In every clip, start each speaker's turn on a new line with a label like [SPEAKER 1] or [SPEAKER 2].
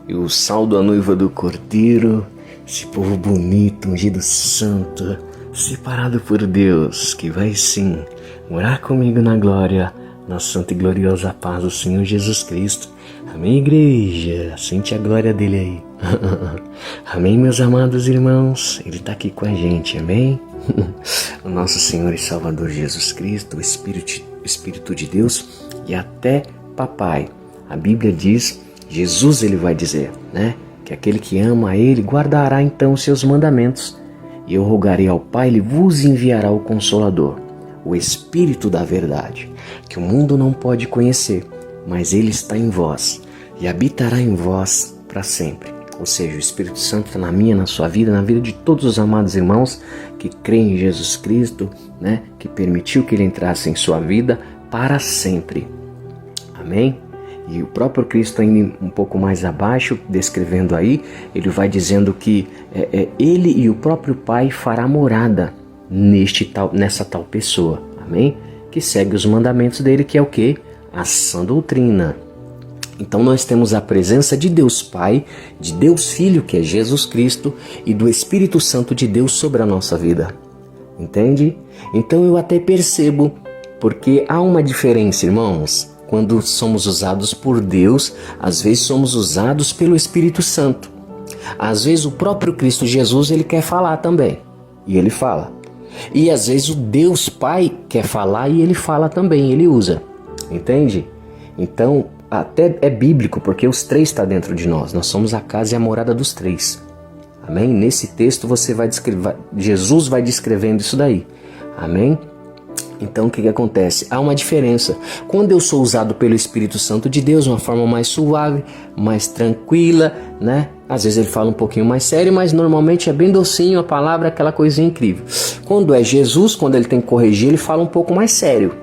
[SPEAKER 1] e o saldo a noiva do Cordeiro, esse povo bonito, ungido santo, separado por Deus, que vai sim morar comigo na glória, na santa e gloriosa paz do Senhor Jesus Cristo. Amém, igreja? Sente a glória dele aí. Amém, meus amados irmãos? Ele está aqui com a gente, amém? O nosso Senhor e Salvador Jesus Cristo, o Espírito de Deus e até papai. A Bíblia diz, Jesus ele vai dizer, né? Que aquele que ama a ele guardará então os seus mandamentos. E eu rogarei ao Pai, ele vos enviará o Consolador, o Espírito da verdade, que o mundo não pode conhecer, mas ele está em vós e habitará em vós para sempre. Ou seja, o Espírito Santo está na minha, na sua vida, na vida de todos os amados irmãos que creem em Jesus Cristo, né? Que permitiu que ele entrasse em sua vida para sempre. Amém? E o próprio Cristo, ainda um pouco mais abaixo, descrevendo aí, ele vai dizendo que ele e o próprio Pai fará morada nessa tal pessoa, amém? Que segue os mandamentos dele, que é o quê? A sã doutrina. Então nós temos a presença de Deus Pai, de Deus Filho, que é Jesus Cristo, e do Espírito Santo de Deus sobre a nossa vida. Entende? Então eu até percebo, porque há uma diferença, irmãos. Quando somos usados por Deus, às vezes somos usados pelo Espírito Santo. Às vezes o próprio Cristo Jesus ele quer falar também, e ele fala. E às vezes o Deus Pai quer falar e ele fala também, ele usa. Entende? Então, até é bíblico, porque os três estão dentro de nós. Nós somos a casa e a morada dos três. Amém? Nesse texto você vai descrever, Jesus vai descrevendo isso daí. Amém? Então o que acontece? Há uma diferença. Quando eu sou usado pelo Espírito Santo de Deus, de uma forma mais suave, mais tranquila, né? Às vezes ele fala um pouquinho mais sério, mas normalmente é bem docinho a palavra, aquela coisinha incrível. Quando é Jesus, quando ele tem que corrigir, ele fala um pouco mais sério.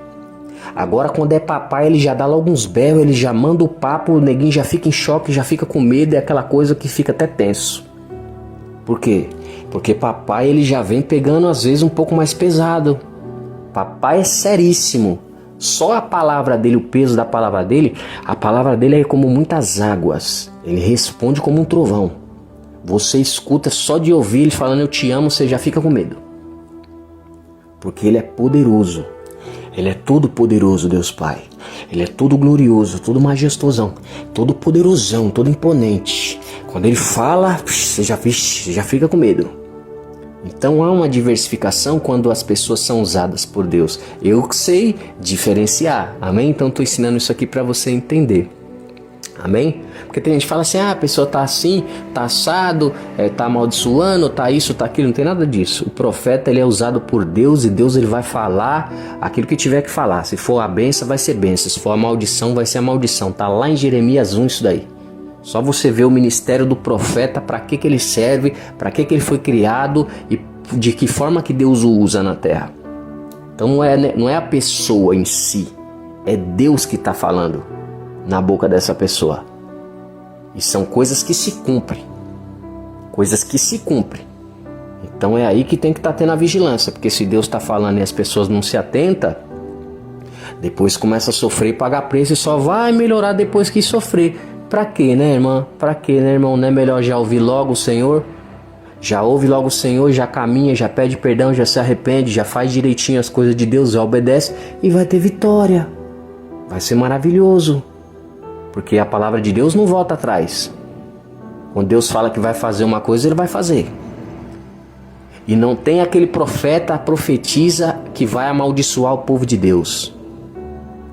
[SPEAKER 1] Agora quando é papai, ele já dá logo uns berros, ele já manda o papo, o neguinho já fica em choque, já fica com medo, é aquela coisa que fica até tenso. Por quê? Porque papai ele já vem pegando às vezes um pouco mais pesado. Papai é seríssimo. Só a palavra dele, o peso da palavra dele, a palavra dele é como muitas águas. Ele responde como um trovão. Você escuta só de ouvir ele falando eu te amo, você já fica com medo. Porque ele é poderoso. Ele é todo poderoso, Deus Pai. Ele é todo glorioso, todo majestosão, todo poderosão, todo imponente. Quando ele fala, você já fica com medo. Então há uma diversificação quando as pessoas são usadas por Deus. Eu sei diferenciar, amém? Então estou ensinando isso aqui para você entender, amém? Porque tem gente que fala assim, a pessoa está assim, está assado, está amaldiçoando, está isso, está aquilo, não tem nada disso. O profeta ele é usado por Deus e Deus ele vai falar aquilo que tiver que falar. Se for a bênção vai ser bênção, se for a maldição vai ser a maldição. Está lá em Jeremias 1 isso daí. Só você vê o ministério do profeta, para que ele serve, para que ele foi criado e de que forma que Deus o usa na terra. Então não é a pessoa em si, é Deus que está falando na boca dessa pessoa. E são coisas que se cumprem. Coisas que se cumprem. Então é aí que tem que estar tendo a vigilância, porque se Deus está falando e as pessoas não se atentam, depois começa a sofrer e pagar preço e só vai melhorar depois que sofrer. Pra quê, né, irmã? Pra quê, né, irmão? Não é melhor já ouvir logo o Senhor? Já ouve logo o Senhor, já caminha, já pede perdão, já se arrepende, já faz direitinho as coisas de Deus, já obedece e vai ter vitória. Vai ser maravilhoso. Porque a palavra de Deus não volta atrás. Quando Deus fala que vai fazer uma coisa, ele vai fazer. E não tem aquele profeta, profetiza que vai amaldiçoar o povo de Deus.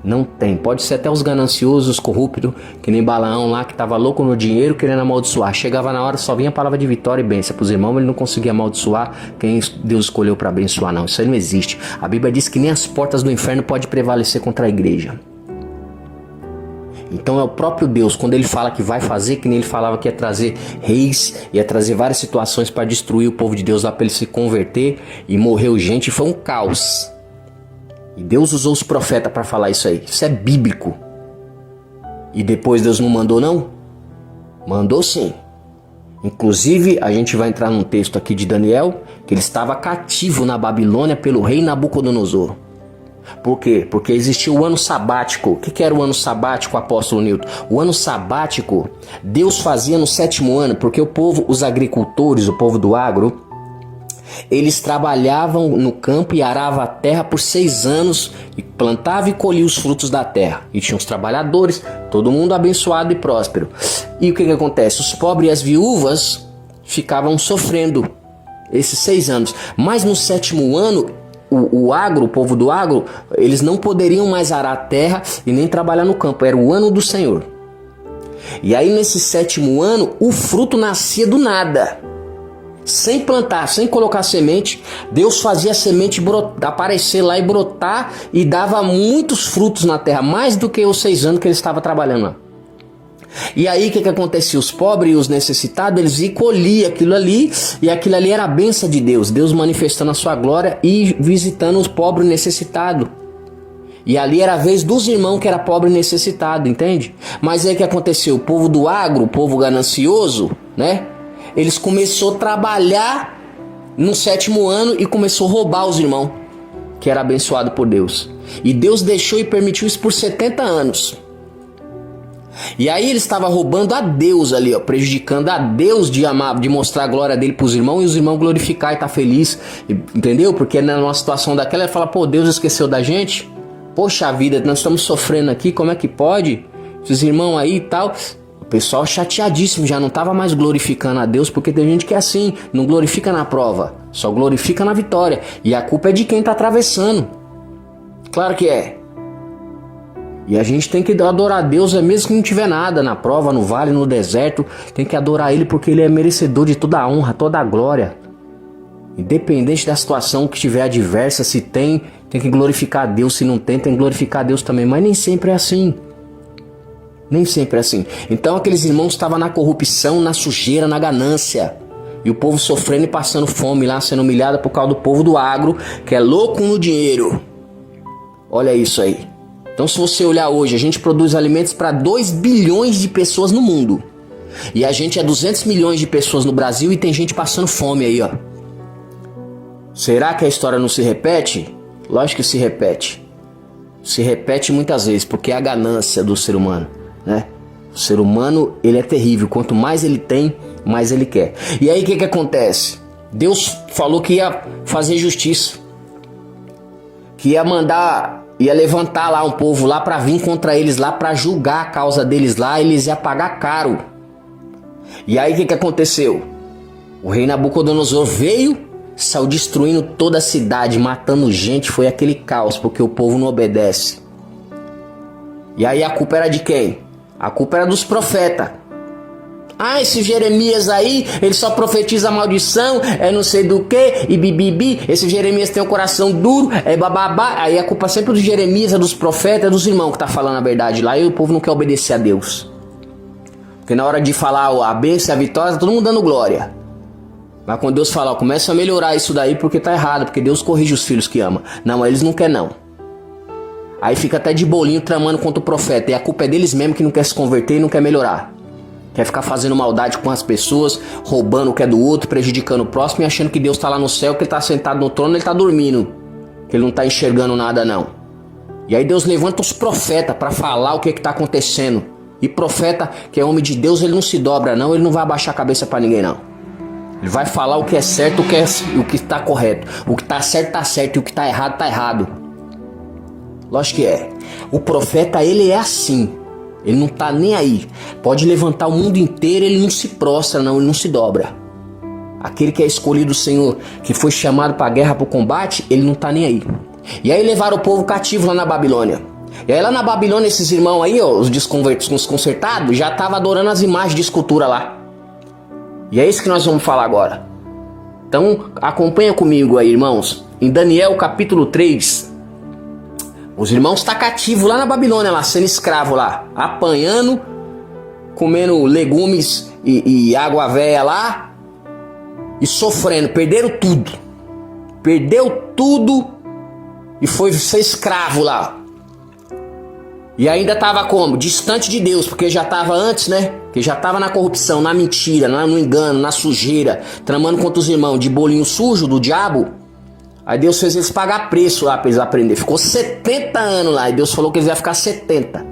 [SPEAKER 1] Não tem, pode ser até os gananciosos, os corruptos, que nem Balaão lá que estava louco no dinheiro querendo amaldiçoar. Chegava na hora, só vinha a palavra de vitória e bênção para os irmãos, ele não conseguia amaldiçoar quem Deus escolheu para abençoar, não. Isso aí não existe. A Bíblia diz que nem as portas do inferno podem prevalecer contra a igreja. Então é o próprio Deus, quando ele fala que vai fazer, que nem ele falava que ia trazer reis, ia trazer várias situações para destruir o povo de Deus lá para ele se converter, e morreu gente, foi um caos. E Deus usou os profetas para falar isso aí. Isso é bíblico. E depois Deus não mandou, não? Mandou sim. Inclusive, a gente vai entrar num texto aqui de Daniel, que ele estava cativo na Babilônia pelo rei Nabucodonosor. Por quê? Porque existia o ano sabático. O que era o ano sabático, apóstolo Newton? O ano sabático, Deus fazia no 7º ano, porque o povo, os agricultores, o povo do agro, eles trabalhavam no campo e aravam a terra por 6 anos, e plantava e colhia os frutos da terra. E tinha os trabalhadores, todo mundo abençoado e próspero. E o que acontece? Os pobres e as viúvas ficavam sofrendo esses 6 anos. Mas no 7º ano, o povo do agro, eles não poderiam mais arar a terra e nem trabalhar no campo. Era o ano do Senhor. E aí nesse 7º ano, o fruto nascia do nada. Sem plantar, sem colocar semente, Deus fazia a semente aparecer lá e brotar, e dava muitos frutos na terra, mais do que os 6 anos que ele estava trabalhando lá. E aí o que acontecia? Os pobres e os necessitados, eles iam colher aquilo ali, e aquilo ali era a bênção de Deus, Deus manifestando a sua glória e visitando os pobres e necessitados. E ali era a vez dos irmãos que era pobre e necessitado, entende? Mas aí o que aconteceu? O povo do agro, o povo ganancioso, né? Eles começaram a trabalhar no 7º ano e começou a roubar os irmãos, que era abençoado por Deus. E Deus deixou e permitiu isso por 70 anos. E aí ele estava roubando a Deus ali, ó, prejudicando a Deus de amar, de mostrar a glória dele para os irmãos, e os irmãos glorificar e estar feliz, entendeu? Porque numa situação daquela ele fala, pô, Deus esqueceu da gente? Poxa vida, nós estamos sofrendo aqui, como é que pode? Esses irmãos aí e tal... O pessoal chateadíssimo, já não estava mais glorificando a Deus, porque tem gente que é assim, não glorifica na prova, só glorifica na vitória. E a culpa é de quem está atravessando. Claro que é. E a gente tem que adorar a Deus, é mesmo que não tiver nada na prova, no vale, no deserto. Tem que adorar Ele porque Ele é merecedor de toda a honra, toda a glória. Independente da situação que estiver adversa, se tem que glorificar a Deus. Se não tem que glorificar a Deus também. Mas nem sempre é assim. Nem sempre é assim. Então aqueles irmãos estavam na corrupção, na sujeira, na ganância. E o povo sofrendo e passando fome lá, sendo humilhado por causa do povo do agro, que é louco no dinheiro. Olha isso aí. Então se você olhar hoje, a gente produz alimentos para 2 bilhões de pessoas no mundo. E a gente é 200 milhões de pessoas no Brasil e tem gente passando fome aí, ó. Será que a história não se repete? Lógico que se repete. Se repete muitas vezes, porque é a ganância do ser humano. Né? O ser humano, ele é terrível. Quanto mais ele tem, mais ele quer. E aí o que acontece? Deus falou que ia fazer justiça, que ia mandar, ia levantar lá um povo lá para vir contra eles lá, para julgar a causa deles lá. Eles iam pagar caro. E aí o que aconteceu? O rei Nabucodonosor veio, saiu destruindo toda a cidade, matando gente. Foi aquele caos, porque o povo não obedece. E aí a culpa era de quem? A culpa era dos profetas. Ah, esse Jeremias aí, ele só profetiza maldição, é não sei do que, e bibibi. Esse Jeremias tem um coração duro, é bababá. Aí a culpa sempre é dos Jeremias, é dos profetas, é dos irmãos que tá falando a verdade lá, e o povo não quer obedecer a Deus. Porque na hora de falar a bênção e a vitória, tá todo mundo dando glória. Mas quando Deus fala, ó, começa a melhorar isso daí porque tá errado, porque Deus corrige os filhos que ama. Não, eles não querem não. Aí fica até de bolinho tramando contra o profeta. E a culpa é deles mesmo que não quer se converter e não quer melhorar. Quer ficar fazendo maldade com as pessoas, roubando o que é do outro, prejudicando o próximo e achando que Deus está lá no céu, que ele está sentado no trono, ele está dormindo. Que ele não está enxergando nada não. E aí Deus levanta os profetas para falar o que está acontecendo. E profeta, que é homem de Deus, ele não se dobra não, ele não vai abaixar a cabeça para ninguém não. Ele vai falar o que é certo, o que está correto. O que está certo e o que está errado, está errado. Lógico que é. O profeta, ele é assim. Ele não tá nem aí. Pode levantar o mundo inteiro, ele não se prostra não, ele não se dobra. Aquele que é escolhido do Senhor, que foi chamado para a guerra, para o combate, ele não tá nem aí. E aí levaram o povo cativo lá na Babilônia. E aí lá na Babilônia, esses irmãos aí, ó, os desconcertados, já estavam adorando as imagens de escultura lá. E é isso que nós vamos falar agora. Então acompanha comigo aí, irmãos. Em Daniel capítulo 3... Os irmãos estão cativos lá na Babilônia, lá, sendo escravo lá, apanhando, comendo legumes e água véia lá, e sofrendo, perderam tudo. Perdeu tudo e foi ser escravo lá. E ainda estava como? Distante de Deus, porque já estava antes, né? Que já estava na corrupção, na mentira, no engano, na sujeira, tramando contra os irmãos de bolinho sujo do diabo. Aí Deus fez eles pagar preço lá pra eles aprenderem. Ficou 70 anos lá. E Deus falou que eles iam ficar 70.